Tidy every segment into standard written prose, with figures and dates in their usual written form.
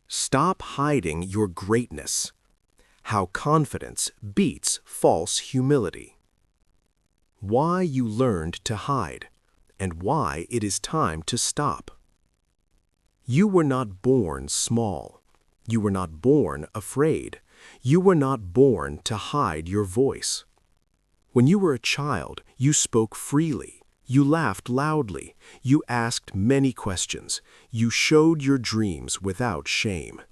Stop hiding your greatness. How confidence beats false humility. Why you learned to hide, and why it is time to stop. You were not born small. You were not born afraid. You were not born to hide your voice. When you were a child, you spoke freely. You laughed loudly. You asked many questions. You showed your dreams without shame.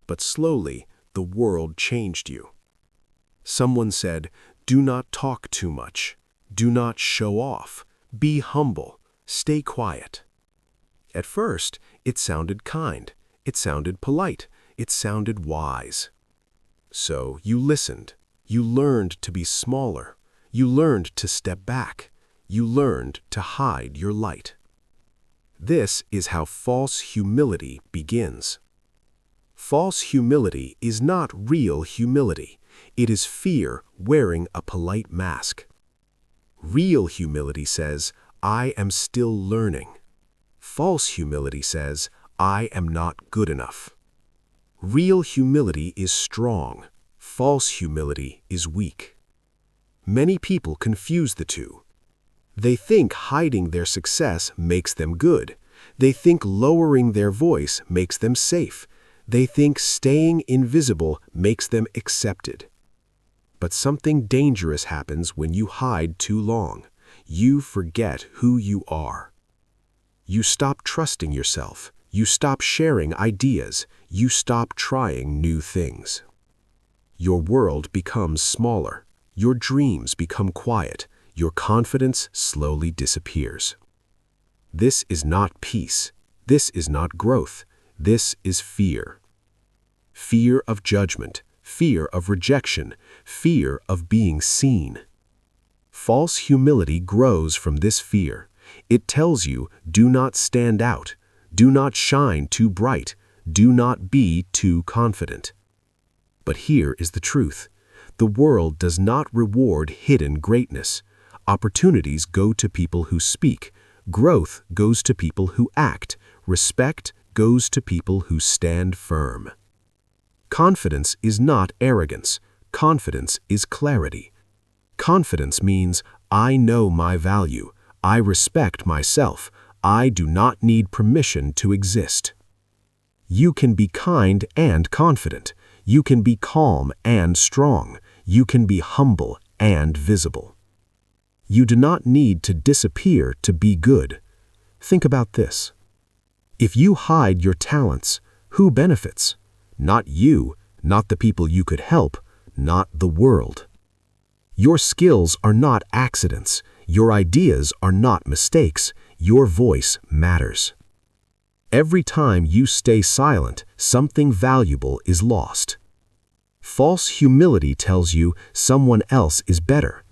But slowly, the world changed you. Someone said, "Do not talk too much. Do not show off. Be humble. Stay quiet." At first, it sounded kind. It sounded polite. It sounded wise. So you listened. You learned to be smaller. You learned to step back. You learned to hide your light. This is how false humility begins. False humility is not real humility. It is fear wearing a polite mask. Real humility says, "I am still learning." False humility says, "I am not good enough." Real humility is strong. False humility is weak. Many people confuse the two. They think hiding their success makes them good. They think lowering their voice makes them safe. They think staying invisible makes them accepted. But something dangerous happens when you hide too long. You forget who you are. You stop trusting yourself. You stop sharing ideas. You stop trying new things. Your world becomes smaller. Your dreams become quiet. Your confidence slowly disappears. This is not peace. This is not growth. This is fear. Fear of judgment, fear of rejection, fear of being seen. False humility grows from this fear. It tells you, do not stand out. Do not shine too bright. Do not be too confident. But here is the truth. The world does not reward hidden greatness. Opportunities go to people who speak. Growth goes to people who act. Respect goes to people who stand firm. Confidence is not arrogance. Confidence is clarity. Confidence means, I know my value. I respect myself. I do not need permission to exist. You can be kind and confident. You can be calm and strong. You can be humble and visible. You do not need to disappear to be good. Think about this. If you hide your talents, who benefits? Not you, not the people you could help, not the world. Your skills are not accidents. Your ideas are not mistakes. Your voice matters. Every time you stay silent, something valuable is lost. False humility tells you someone else is better.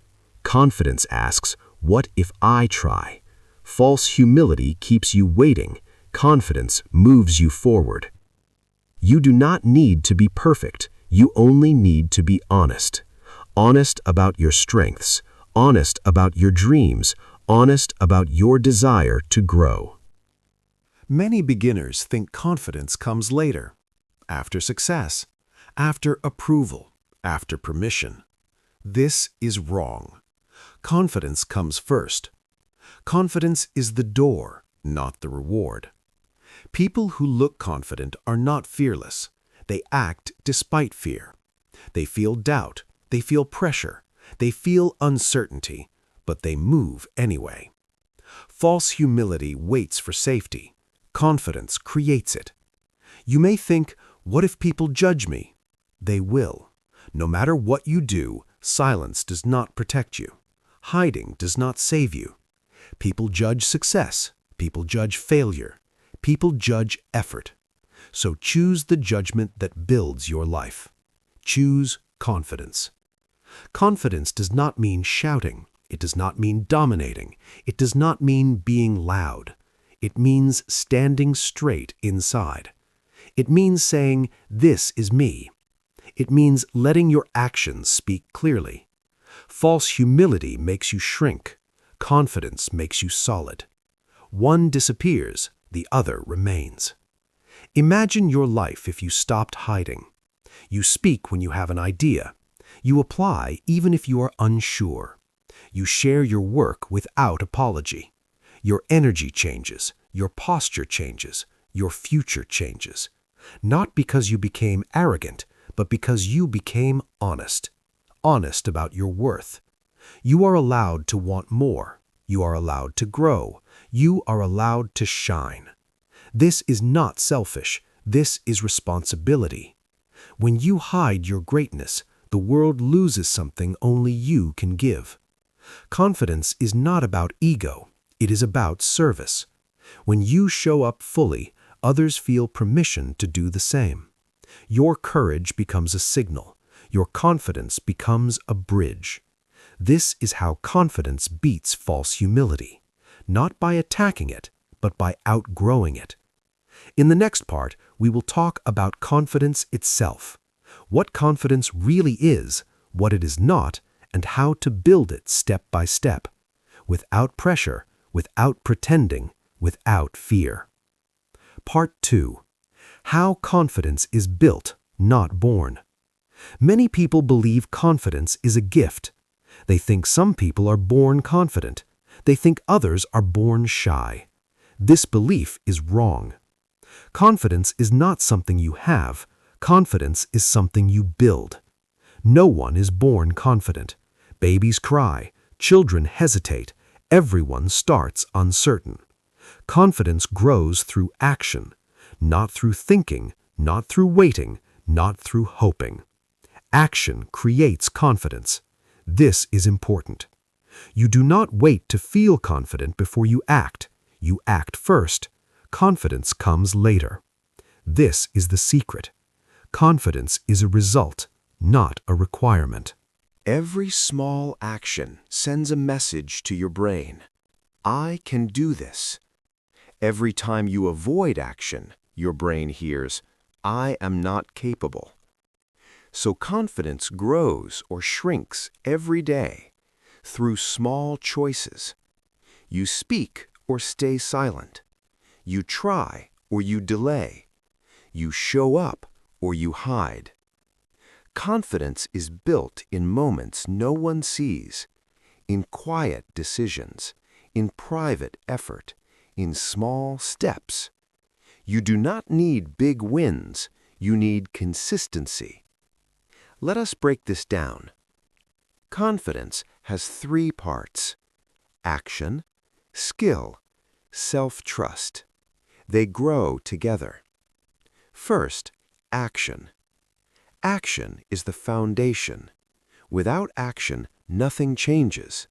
Confidence asks, what if I try? False humility keeps you waiting. Confidence moves you forward. You do not need to be perfect. You only need to be honest. Honest about your strengths. Honest about your dreams. Honest about your desire to grow. Many beginners think confidence comes later, after success, after approval, after permission. This is wrong. Confidence comes first. Confidence is the door, not the reward. People who look confident are not fearless. They act despite fear. They feel doubt. They feel pressure. They feel uncertainty, but they move anyway. False humility waits for safety. Confidence creates it. You may think, what if people judge me? They will. No matter what you do, silence does not protect you. Hiding does not save you. People judge success. People judge failure. People judge effort. So choose the judgment that builds your life. Choose confidence. Confidence does not mean shouting. It does not mean dominating. It does not mean being loud. It means standing straight inside. It means saying, "This is me." It means letting your actions speak clearly. False humility makes you shrink. Confidence makes you solid. One disappears, the other remains. Imagine your life if you stopped hiding. You speak when you have an idea. You apply even if you are unsure. You share your work without apology. Your energy changes, your posture changes, your future changes. Not because you became arrogant, but because you became honest. Honest about your worth. You are allowed to want more. You are allowed to grow. You are allowed to shine. This is not selfish. This is responsibility. When you hide your greatness, the world loses something only you can give. Confidence is not about ego. It is about service. When you show up fully, others feel permission to do the same. Your courage becomes a signal. Your confidence becomes a bridge. This is how confidence beats false humility, not by attacking it, but by outgrowing it. In the next part, we will talk about confidence itself, what confidence really is, what it is not, and how to build it step by step, without pressure, without pretending, without fear. Part 2. How confidence is built, not born. Many people believe confidence is a gift. They think some people are born confident. They think others are born shy. This belief is wrong. Confidence is not something you have. Confidence is something you build. No one is born confident. Babies cry. Children hesitate. Everyone starts uncertain. Confidence grows through action, not through thinking, not through waiting, not through hoping. Action creates confidence. This is important. You do not wait to feel confident before you act. You act first. Confidence comes later. This is the secret. Confidence is a result, not a requirement. Every small action sends a message to your brain. I can do this. Every time you avoid action, your brain hears, I am not capable. So confidence grows or shrinks every day through small choices. You speak or stay silent. You try or you delay. You show up or you hide. Confidence is built in moments no one sees, in quiet decisions, in private effort, in small steps. You do not need big wins, you need consistency. Let us break this down. Confidence has 3 parts: action, skill, self-trust. They grow together. First, action. Action is the foundation. Without action, nothing changes.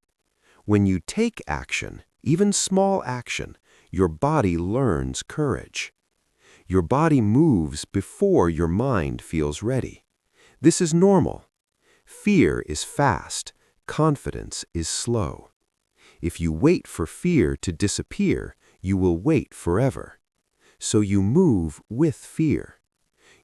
When you take action, even small action, your body learns courage. Your body moves before your mind feels ready. This is normal. Fear is fast. Confidence is slow. If you wait for fear to disappear, you will wait forever. So you move with fear.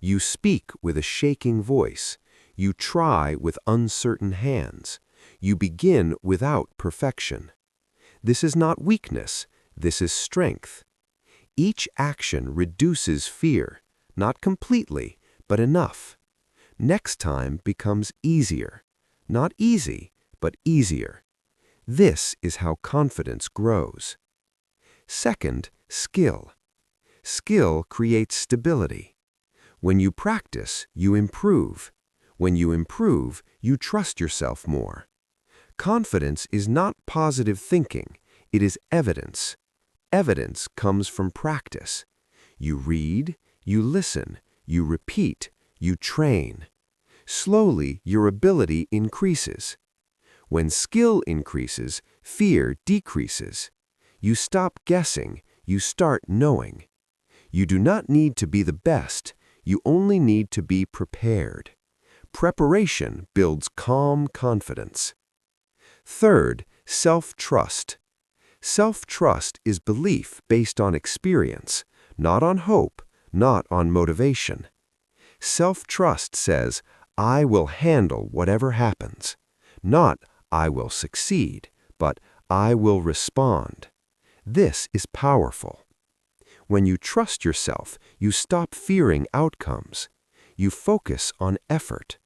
You speak with a shaking voice. You try with uncertain hands. You begin without perfection. This is not weakness. This is strength. Each action reduces fear, not completely, but enough. Next time becomes easier. Not easy, but easier. This is how confidence grows. Second, skill. Skill creates stability. When you practice, you improve. When you improve, you trust yourself more. Confidence is not positive thinking. It is evidence. Evidence comes from practice. You read, you listen, you repeat, you train. Slowly, your ability increases. When skill increases, fear decreases. You stop guessing, you start knowing. You do not need to be the best, you only need to be prepared. Preparation builds calm confidence. Third, self-trust. Self-trust is belief based on experience, not on hope, not on motivation. Self-trust says, I will handle whatever happens. Not, I will succeed, but I will respond. This is powerful. When you trust yourself, you stop fearing outcomes. You focus on effort.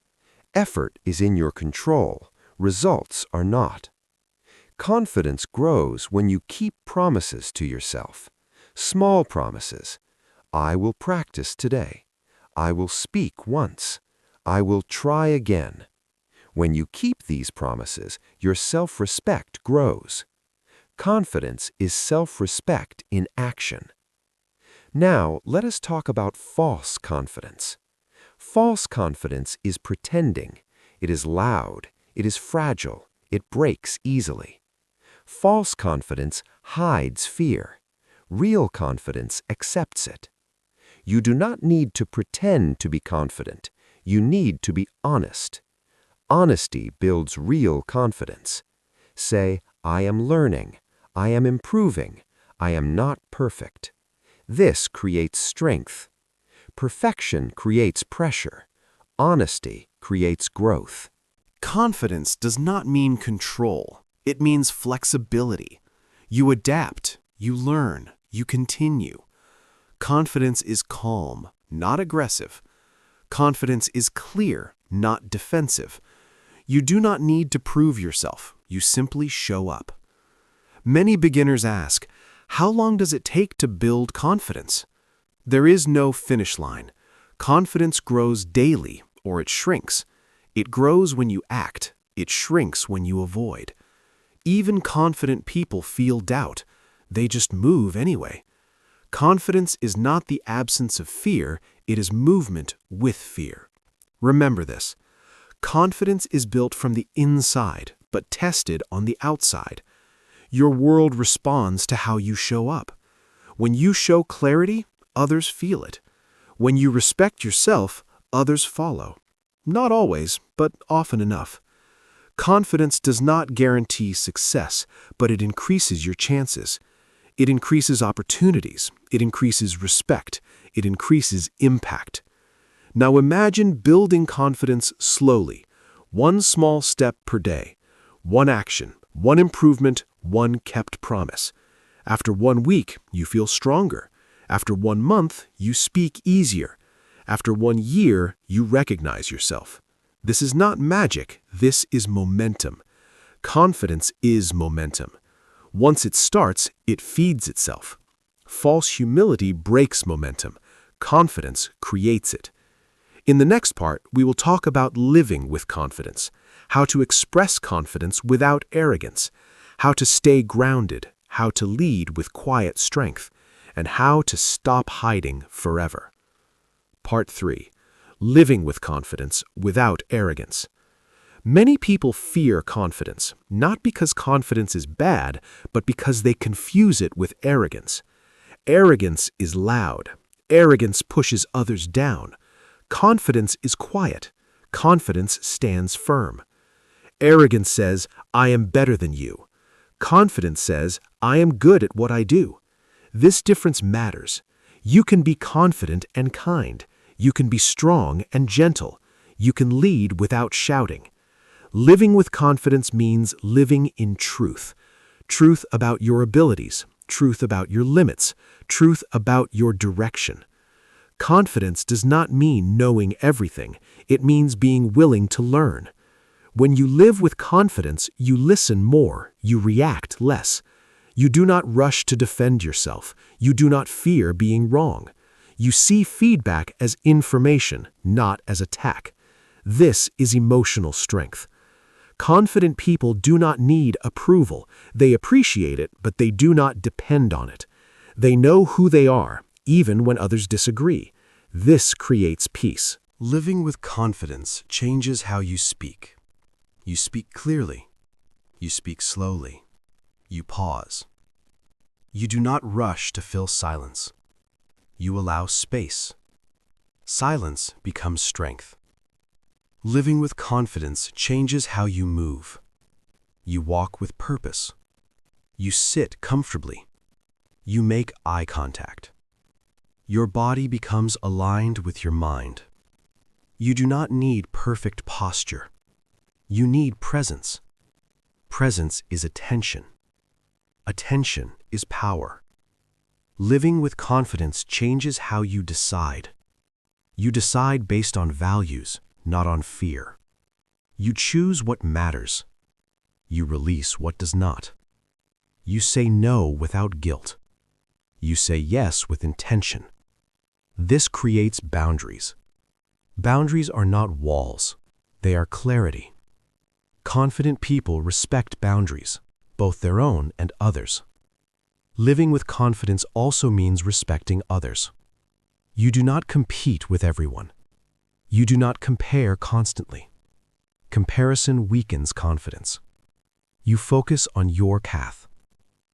Effort is in your control. Results are not. Confidence grows when you keep promises to yourself. Small promises. I will practice today. I will speak once. I will try again. When you keep these promises, your self-respect grows. Confidence is self-respect in action. Now, let us talk about false confidence. False confidence is pretending. It is loud. It is fragile. It breaks easily. False confidence hides fear. Real confidence accepts it. You do not need to pretend to be confident. You need to be honest. Honesty builds real confidence. Say, I am learning. I am improving. I am not perfect. This creates strength. Perfection creates pressure. Honesty creates growth. Confidence does not mean control. It means flexibility. You adapt, you learn, you continue. Confidence is calm, not aggressive. Confidence is clear, not defensive. You do not need to prove yourself. You simply show up. Many beginners ask, how long does it take to build confidence? There is no finish line. Confidence grows daily, or it shrinks. It grows when you act. It shrinks when you avoid. Even confident people feel doubt. They just move anyway. Confidence is not the absence of fear, it is movement with fear. Remember this. Confidence is built from the inside, but tested on the outside. Your world responds to how you show up. When you show clarity, others feel it. When you respect yourself, others follow. Not always, but often enough. Confidence does not guarantee success, but it increases your chances. It increases opportunities. It increases respect. It increases impact. Now imagine building confidence slowly, one small step per day, one action, one improvement, one kept promise. After 1 week, you feel stronger. After 1 month, you speak easier. After 1 year, you recognize yourself. This is not magic, this is momentum. Confidence is momentum. Once it starts, it feeds itself. False humility breaks momentum. Confidence creates it. In the next part, we will talk about living with confidence, how to express confidence without arrogance, how to stay grounded, how to lead with quiet strength, and how to stop hiding forever. Part 3. Living with confidence without arrogance. Many people fear confidence, not because confidence is bad, but because they confuse it with arrogance. Arrogance is loud. Arrogance pushes others down. Confidence is quiet. Confidence stands firm. Arrogance says, I am better than you. Confidence says, I am good at what I do. This difference matters. You can be confident and kind. You can be strong and gentle. You can lead without shouting. Living with confidence means living in truth. Truth about your abilities, truth about your limits, truth about your direction. Confidence does not mean knowing everything. It means being willing to learn. When you live with confidence, you listen more, you react less. You do not rush to defend yourself. You do not fear being wrong. You see feedback as information, not as attack. This is emotional strength. Confident people do not need approval. They appreciate it, but they do not depend on it. They know who they are, even when others disagree. This creates peace. Living with confidence changes how you speak. You speak clearly. You speak slowly. You pause. You do not rush to fill silence. You allow space. Silence becomes strength. Living with confidence changes how you move. You walk with purpose. You sit comfortably. You make eye contact. Your body becomes aligned with your mind. You do not need perfect posture. You need presence. Presence is attention. Attention is power. Living with confidence changes how you decide. You decide based on values, not on fear. You choose what matters. You release what does not. You say no without guilt. You say yes with intention. This creates boundaries. Boundaries are not walls. They are clarity. Confident people respect boundaries, both their own and others. Living with confidence also means respecting others. You do not compete with everyone. You do not compare constantly. Comparison weakens confidence. You focus on your path.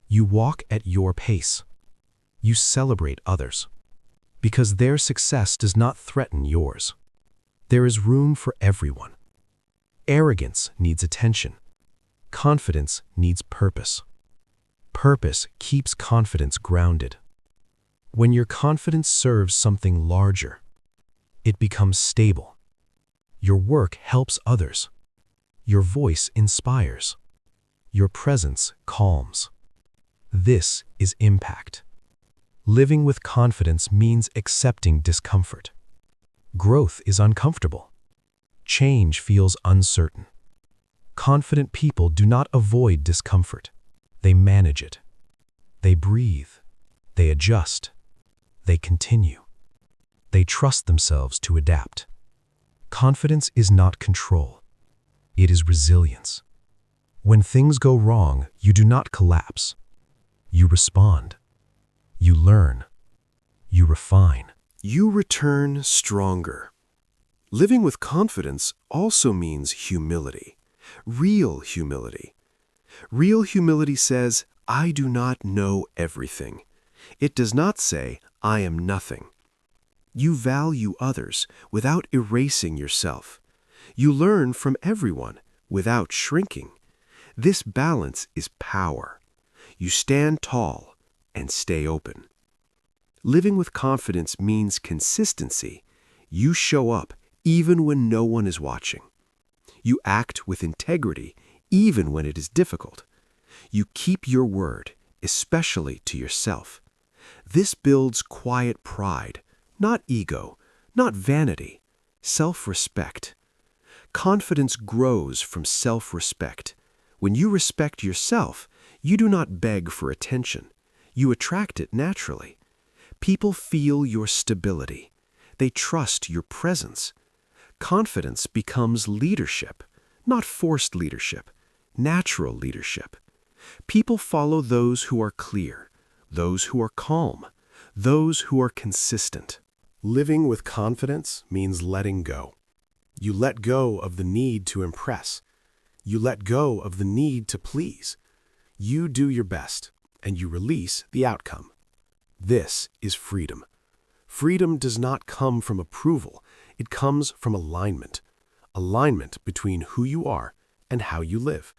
You walk at your pace. You celebrate others, because their success does not threaten yours. There is room for everyone. Arrogance needs attention. Confidence needs purpose. Purpose keeps confidence grounded. When your confidence serves something larger, it becomes stable. Your work helps others. Your voice inspires. Your presence calms. This is impact. Living with confidence means accepting discomfort. Growth is uncomfortable. Change feels uncertain. Confident people do not avoid discomfort. They manage it. They breathe. They adjust. They continue. They trust themselves to adapt. Confidence is not control. It is resilience. When things go wrong, you do not collapse. You respond. You learn. You refine. You return stronger. Living with confidence also means humility. Real humility. Real humility says, I do not know everything. It does not say, I am nothing. You value others without erasing yourself. You learn from everyone without shrinking. This balance is power. You stand tall and stay open. Living with confidence means consistency. You show up even when no one is watching. You act with integrity even when it is difficult. You keep your word, especially to yourself. This builds quiet pride, not ego, not vanity, self-respect. Confidence grows from self-respect. When you respect yourself, you do not beg for attention. You attract it naturally. People feel your stability. They trust your presence. Confidence becomes leadership, not forced leadership, natural leadership. People follow those who are clear, those who are calm, those who are consistent. Living with confidence means letting go. You let go of the need to impress. You let go of the need to please. You do your best, and you release the outcome. This is freedom. Freedom does not come from approval. It comes from alignment. Alignment between who you are and how you live.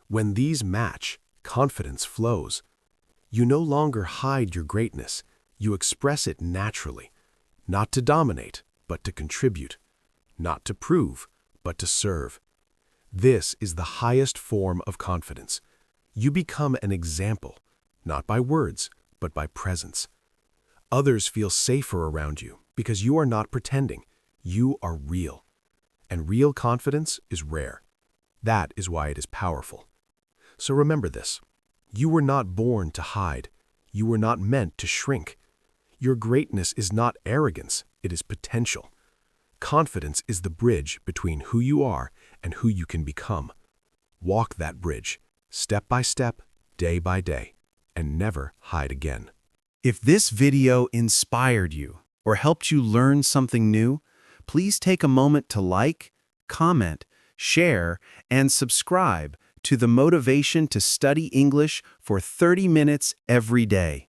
When these match, confidence flows. You no longer hide your greatness. You express it naturally. Not to dominate, but to contribute. Not to prove, but to serve. This is the highest form of confidence. You become an example, not by words, but by presence. Others feel safer around you because you are not pretending. You are real. And real confidence is rare. That is why it is powerful. So remember this. You were not born to hide. You were not meant to shrink. Your greatness is not arrogance, it is potential. Confidence is the bridge between who you are and who you can become. Walk that bridge, step by step, day by day, and never hide again. If this video inspired you or helped you learn something new, please take a moment to like, comment, share, and subscribe to the Motivation to Study English for 30 minutes every day.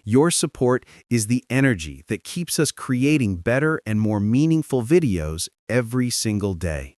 Your support is the energy that keeps us creating better and more meaningful videos every single day.